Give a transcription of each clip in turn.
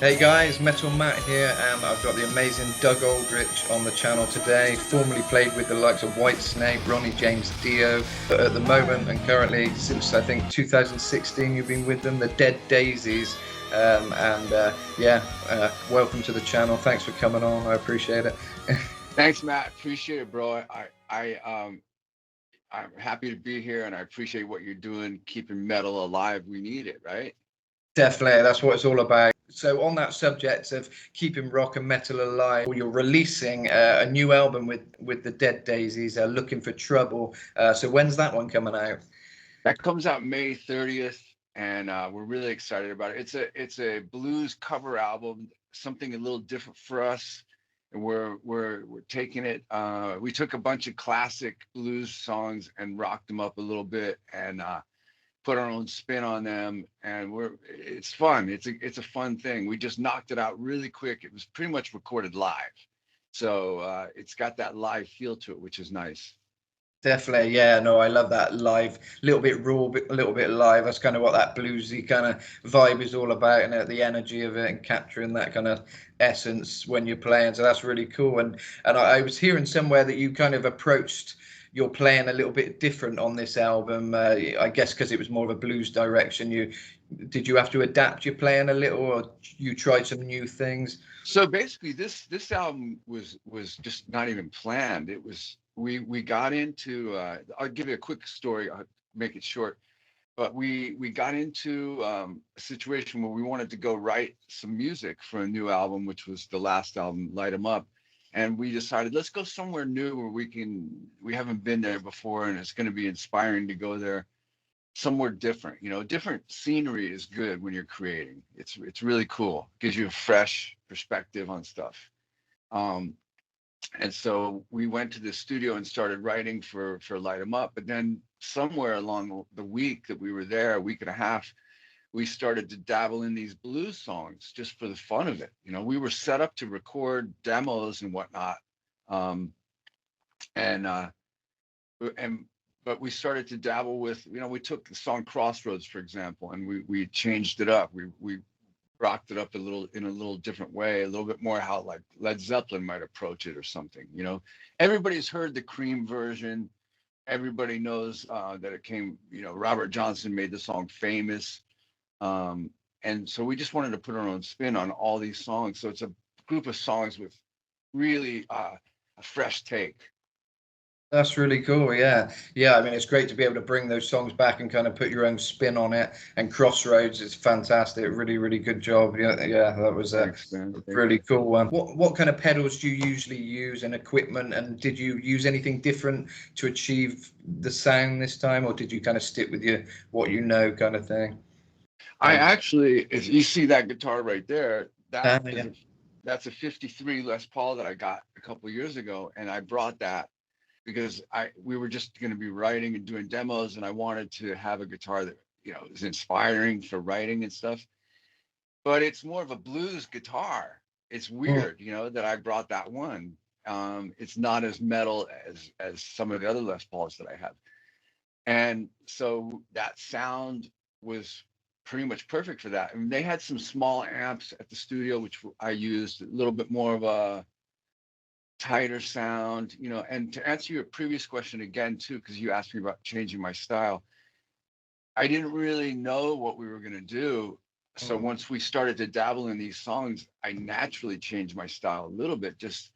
Hey guys, Metal Matt here, and I've got the amazing Doug Aldrich on the channel today. Formerly played with the likes of Whitesnake, Ronnie James Dio, but at the moment and currently since I think 2016 you've been with them, the Dead Daisies. Welcome to the channel. Thanks for coming on. I appreciate it. Thanks, Matt. Appreciate it, bro. I'm happy to be here, and I appreciate what you're doing, keeping metal alive. We need it, right? Definitely, that's what it's all about. So, on that subject of keeping rock and metal alive, you're releasing a new album with the Dead Daisies, "Looking for Trouble." So, when's that one coming out? That comes out May 30th, and we're really excited about it. It's a blues cover album, something a little different for us, and we're taking it. We took a bunch of classic blues songs and rocked them up a little bit, and put our own spin on them, and it's fun. It's a fun thing. We just knocked it out really quick. It was pretty much recorded live, so it's got that live feel to it, which is nice. Definitely, yeah. No, I love that live, little bit raw, a little bit live. That's kind of what that bluesy kind of vibe is all about, and the energy of it, and capturing that kind of essence when you're playing. So that's really cool. And I was hearing somewhere that you kind of approached your playing a little bit different on this album. I guess because it was more of a blues direction. Did you have to adapt your playing a little, or you tried some new things? So basically, this album was just not even planned. It was we got into. I'll give you a quick story. I'll make it short. But we got into a situation where we wanted to go write some music for a new album, which was the last album, Light 'Em Up. And we decided, let's go somewhere new where we haven't been there before, and it's going to be inspiring to go there somewhere different. Different scenery is good when you're creating. It's really cool. Gives you a fresh perspective on stuff. Um, and so we went to the studio and started writing for Light 'Em Up. But then somewhere along the week that we were there, a week and a half, we started to dabble in these blues songs just for the fun of it. We were set up to record demos and whatnot. Um, and and but we started to dabble with, we took the song Crossroads, for example, and we changed it up. We rocked it up a little in a little different way, a little bit more how like Led Zeppelin might approach it or something. Everybody's heard the Cream version. Everybody knows that it came. Robert Johnson made the song famous, and so we just wanted to put our own spin on all these songs. So it's a group of songs with really a fresh take. That's really cool. Yeah. Yeah. I mean, it's great to be able to bring those songs back and kind of put your own spin on it. And Crossroads is fantastic. Really, really good job. Yeah. Yeah. That was a Thanks, man. Thank really you. cool one. What kind of pedals do you usually use and equipment? And did you use anything different to achieve the sound this time, or did you kind of stick with your what you know kind of thing? I actually, if you see that guitar right there, Yeah. that's a '53 Les Paul that I got a couple of years ago, and I brought that because we were just going to be writing and doing demos, and I wanted to have a guitar that is inspiring for writing and stuff. But it's more of a blues guitar. It's Mm. weird, that I brought that one. It's not as metal as some of the other Les Pauls that I have, and so that sound was pretty much perfect for that. I mean, they had some small amps at the studio, which I used a little bit more of a tighter sound, and to answer your previous question again too, because you asked me about changing my style, I didn't really know what we were going to do. So Mm. once we started to dabble in these songs, I naturally changed my style a little bit just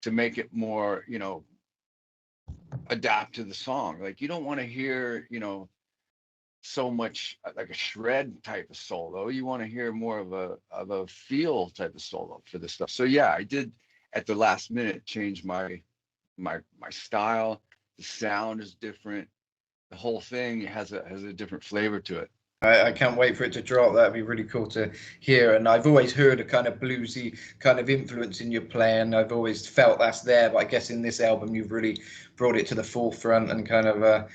to make it more, adapt to the song. Like you don't want to hear, so much like a shred type of solo. You want to hear more of a feel type of solo for this stuff. So yeah, I did at the last minute change my style. The sound is different. The whole thing has a different flavor to it. I can't wait for it to drop. That'd be really cool to hear. And I've always heard a kind of bluesy kind of influence in your playing. I've always felt that's there, but I guess in this album you've really brought it to the forefront and kind of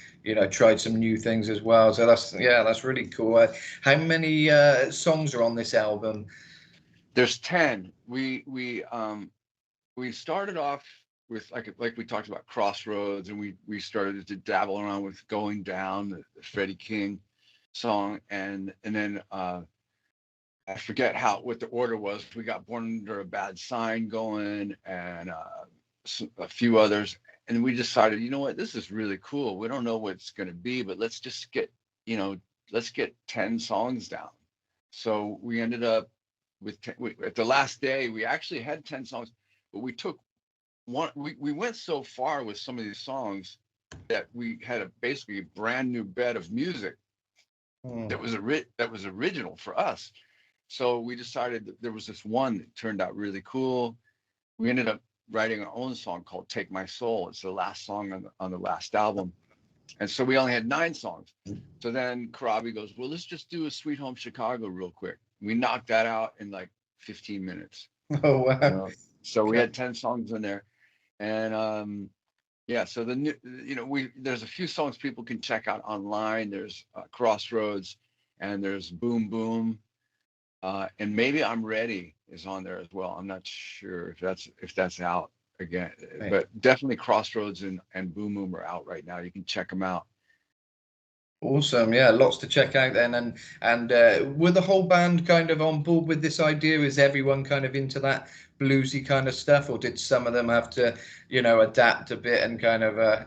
tried some new things as well. So that's really cool. How many songs are on this album? There's 10. We started off with like we talked about Crossroads, and we started to dabble around with Going Down, the Freddie King song, and then I forget what the order was. We got Born Under a Bad Sign going, and a few others. And we decided, you know what, this is really cool. We don't know what it's going to be, but let's just get, let's get 10 songs down. So we ended up with at the last day, we actually had 10 songs, but we took one. We went so far with some of these songs that we had basically a brand new bed of music that was original for us. So we decided that there was this one that turned out really cool. We ended up writing our own song called Take My Soul. It's the last song on the last album. And so we only had 9 songs. So then Karabi goes, well, let's just do a Sweet Home Chicago real quick. We knocked that out in like 15 minutes. Oh, wow. So we had 10 songs in there. And yeah, so there's a few songs people can check out online. There's Crossroads, and there's Boom Boom. And maybe I'm Ready is on there as well. I'm not sure if that's out again, Right. but definitely Crossroads and Boom Boom are out right now. You can check them out. Awesome, yeah, lots to check out then. And were the whole band kind of on board with this idea? Is everyone kind of into that bluesy kind of stuff, or did some of them have to, adapt a bit and kind of,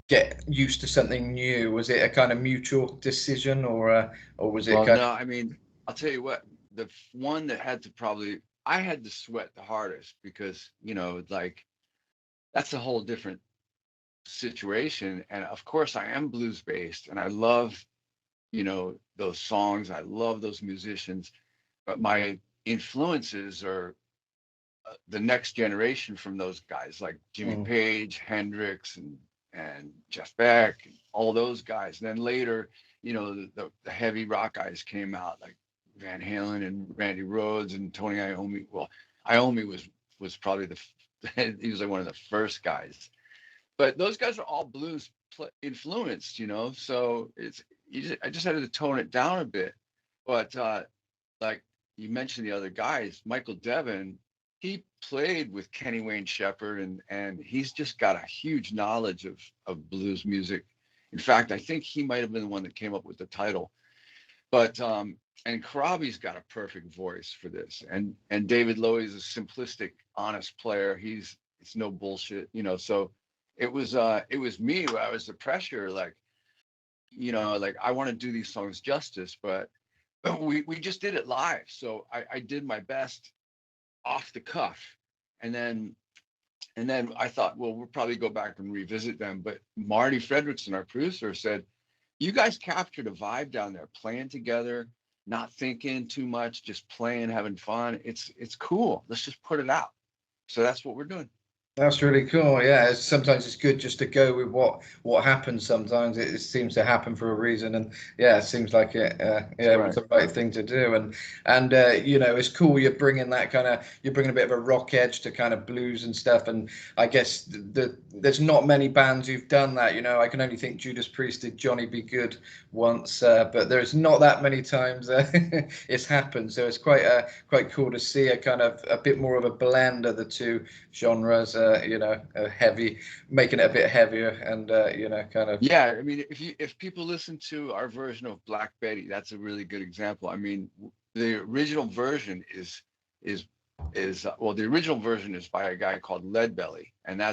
get used to something new? Was it a kind of mutual decision, or was it Well, kind no, I mean, I'll tell you what, the one that I had to sweat the hardest because, like that's a whole different situation. And of course I am blues based and I love, those songs. I love those musicians, but my influences are the next generation from those guys like Jimmy of? Page, Hendrix, and Jeff Beck, and all those guys. And then later, the heavy rock guys came out like Van Halen and Randy Rhoads and Tony Iommi. Well, Iommi was probably he was like one of the first guys. But those guys are all blues influenced, So I just had to tone it down a bit. But like you mentioned, the other guys, Michael Devin, he played with Kenny Wayne Shepherd, and he's just got a huge knowledge of blues music. In fact, I think he might have been the one that came up with the title. But and Karabi's got a perfect voice for this, and David Lowy is a simplistic, honest player. It's no bullshit, So it was me where I was the pressure, like, like I want to do these songs justice, but we just did it live. So I did my best off the cuff, and then I thought, well, we'll probably go back and revisit them. But Marty Fredrickson, our producer, said, you guys captured a vibe down there, playing together, not thinking too much, just playing, having fun. It's cool. Let's just put it out. So that's what we're doing. That's really cool. Yeah, sometimes it's good just to go with what happens. Sometimes it seems to happen for a reason, and yeah, it seems like it was Right. the right thing to do. And it's cool. You're bringing a bit of a rock edge to kind of blues and stuff. And I guess there's not many bands who've done that. I can only think Judas Priest did Johnny Be Good once, but there's not that many times it's happened. So it's quite cool to see a kind of a bit more of a blend of the two genres. Heavy, making it a bit heavier, and kind of. Yeah, I mean, if people listen to our version of Black Betty, that's a really good example. I mean, the original version is the original version is by a guy called Leadbelly, and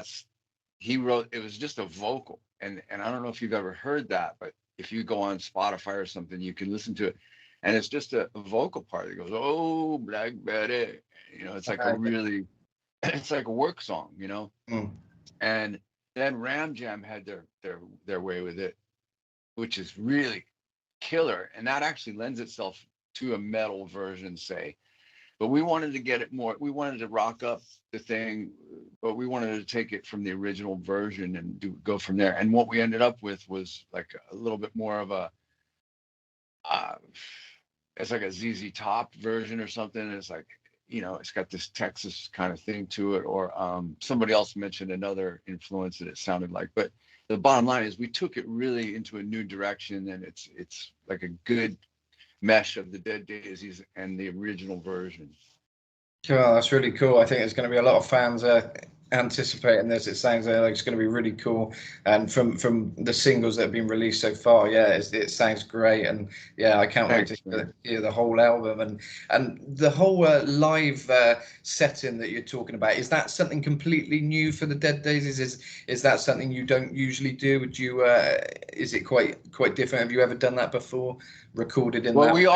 he wrote. It was just a vocal, and I don't know if you've ever heard that, but if you go on Spotify or something, you can listen to it, and it's just a vocal part that goes, "Oh, Black Betty," it's like it's like a work song, Mm. And then Ram Jam had their way with it, which is really killer, and that actually lends itself to a metal version, say. But we wanted to get it more. We wanted to rock up the thing, but we wanted to take it from the original version and go from there. And what we ended up with was like a little bit more of a, it's like a ZZ Top version or something. It's like, it's got this Texas kind of thing to it. Or somebody else mentioned another influence that it sounded like. But the bottom line is we took it really into a new direction, and it's like a good mesh of the Dead Daisies and the original version. Well, that's really cool. I think there's going to be a lot of fans anticipating this. It sounds like it's going to be really cool. And from the singles that have been released so far, yeah, it sounds great. And yeah, I can't wait to Thanks, man. hear the whole album and the whole live setting that you're talking about. Is that something completely new for the Dead Daisies? Is that something you don't usually do? Would you? Is it quite different? Have you ever done that before? Recorded in Well, that way?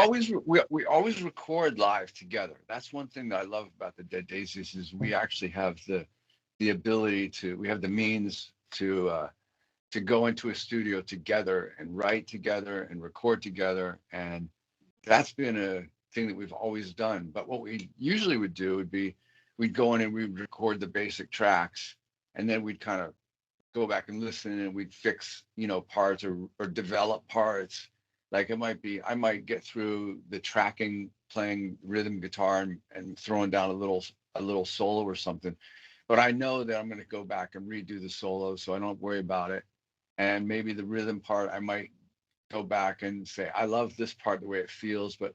we always record live together. That's one thing that I love about the Dead Daisies is we actually have the ability to, we have the means to go into a studio together and write together and record together, and that's been a thing that we've always done. But what we usually would do would be we'd go in and we'd record the basic tracks, and then we'd kind of go back and listen, and we'd fix, parts or develop parts. Like it might be, I might get through the tracking, playing rhythm guitar and throwing down a little solo or something. But I know that I'm going to go back and redo the solo, so I don't worry about it. And maybe the rhythm part, I might go back and say, I love this part the way it feels, but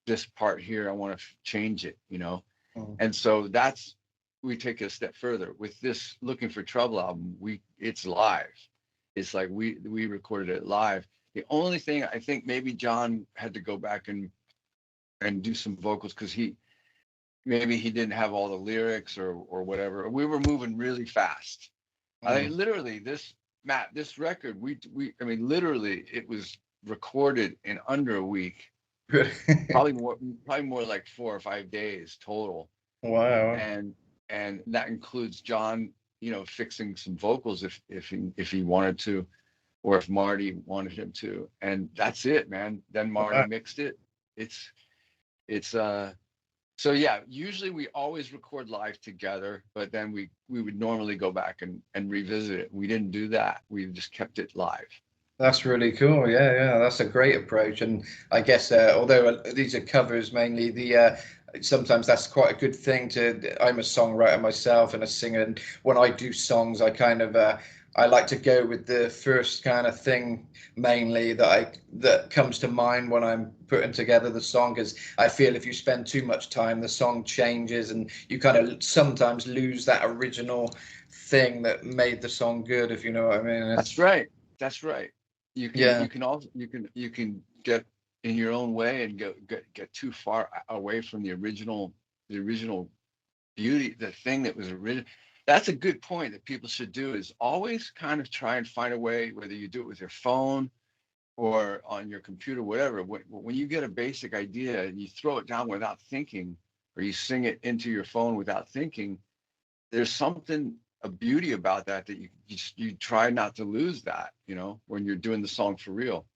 this part here, I want to change it. Mm. And so we take it a step further with this Looking for Trouble album. It's live. It's like we recorded it live. The only thing I think maybe John had to go back and do some vocals because maybe he didn't have all the lyrics or whatever. We were moving really fast. I Mm. mean, literally, this record, I mean, literally, it was recorded in under a week, probably more like 4 or 5 days total, Wow. and that includes John, fixing some vocals if he wanted to, or if Marty wanted him to, and that's it, man. Then Marty Wow. mixed it. It's so yeah, usually we always record live together, but then we would normally go back and revisit it. We didn't do that. We just kept it live. That's really cool. Yeah, yeah, that's a great approach. And I guess although these are covers mainly, the sometimes that's quite a good thing to. I'm a songwriter myself and a singer, and when I do songs, I kind of I like to go with the first kind of thing mainly that comes to mind when I'm putting together the song, because I feel if you spend too much time, the song changes, and you kind of sometimes lose that original thing that made the song good, if you know what I mean. That's It's right. That's right. You can yeah. you can also you can get in your own way and get too far away from the original beauty, the thing that was original. That's a good point that people should do is always kind of try and find a way, whether you do it with your phone or on your computer, whatever. When you get a basic idea and you throw it down without thinking, or you sing it into your phone without thinking, there's something a beauty about that you try not to lose that, when you're doing the song for real.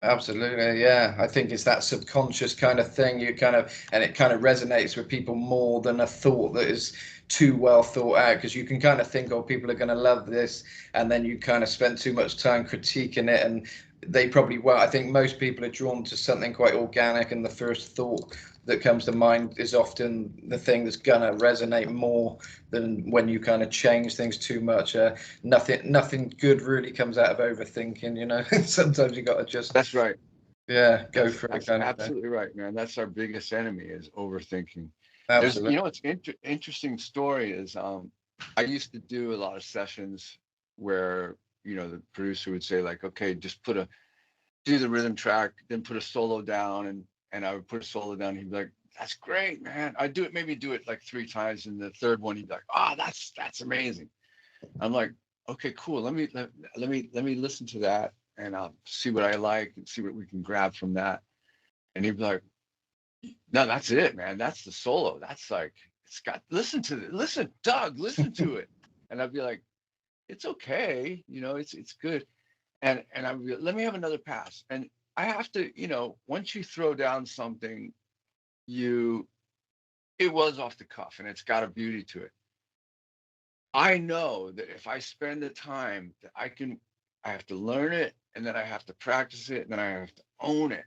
Absolutely, yeah. I think it's that subconscious kind of thing. You kind of, and it kind of resonates with people more than a thought that is too well thought out. Because you can kind of think, oh, people are going to love this, and then you kind of spend too much time critiquing it, and they probably won't. I think most people are drawn to something quite organic, and the first thought that comes to mind is often the thing that's gonna resonate more than when you kind of change things too much. Nothing good really comes out of overthinking. Sometimes you got to just That's right. yeah go That's for it that's kind of thing. absolutely right, man. That's our biggest enemy is overthinking. There's, Absolutely. it's interesting story is I used to do a lot of sessions where the producer would say like, okay, just do the rhythm track, then put a solo down, and I would put a solo down. He'd be like, "That's great, man." I'd do it like 3 times, and the third one he'd be like, "Oh, that's amazing." I'm like, "Okay, cool. Let me listen to that, and I'll see what I like and see what we can grab from that." And he'd be like, "No, that's it, man. That's the solo. That's like it's got listen, Doug, listen to it." And I'd be like, "It's okay, it's good." And I would be, let me have another pass. And I have to, once you throw down something, it was off the cuff and it's got a beauty to it. I know that if I spend the time that I have to learn it, and then I have to practice it, and then I have to own it.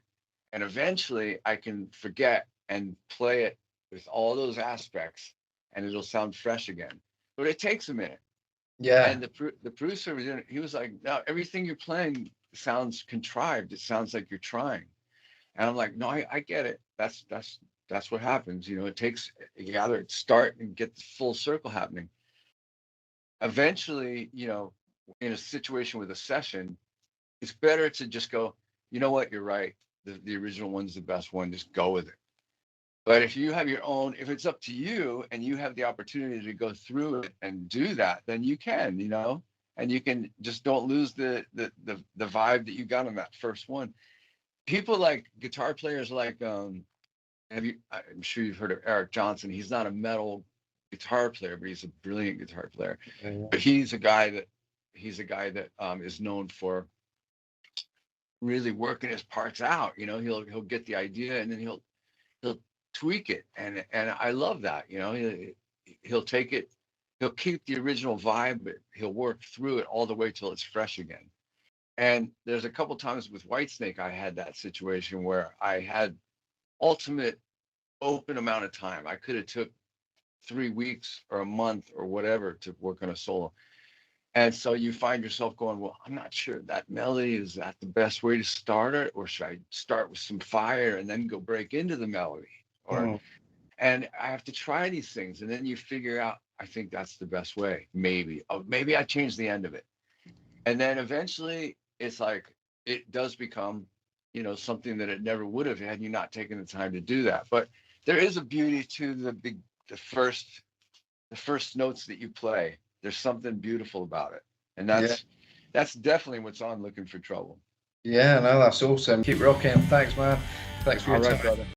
And eventually I can forget and play it with all those aspects, and it'll sound fresh again. But it takes a minute. Yeah, And the producer he was like, "No, everything you're playing sounds contrived. It sounds like you're trying." And I'm like, "No, I get it. That's what happens. It takes, you gotta start and get the full circle happening." eventually, you know, in a situation with a session, it's better to just go, you know what, you're right. The original one's the best one. Just go with it. But if you have your own, if it's up to you and you have the opportunity to go through it and do that, then you can, you know, and you can just don't lose the vibe that you got on that first one. People like guitar players like have you, I'm sure you've heard of Eric Johnson. He's not a metal guitar player, but he's a brilliant guitar player. Yeah. But he's a guy that is known for really working his parts out. You know, he'll get the idea and then he'll tweak it, and I love that. You know, he'll take it, he'll keep the original vibe, but he'll work through it all the way till it's fresh again. And there's a couple times with Whitesnake I had that situation where I had ultimate open amount of time. I could have took 3 weeks or a month or whatever to work on a solo. And so you find yourself going, well, I'm not sure that melody, is that the best way to start it? Or should I start with some fire and then go break into the melody? Or, and I have to try these things. And then you figure out, I think that's the best way. Maybe, oh, maybe I change the end of it. And then eventually it's like, it does become, you know, something that it never would have had you not taken the time to do that. But there is a beauty to the first notes that you play. There's something beautiful about it. And that's definitely what's on Looking for Trouble. Yeah, no, that's awesome. Keep rocking. Thanks, man. Thanks for All your right, time. brother.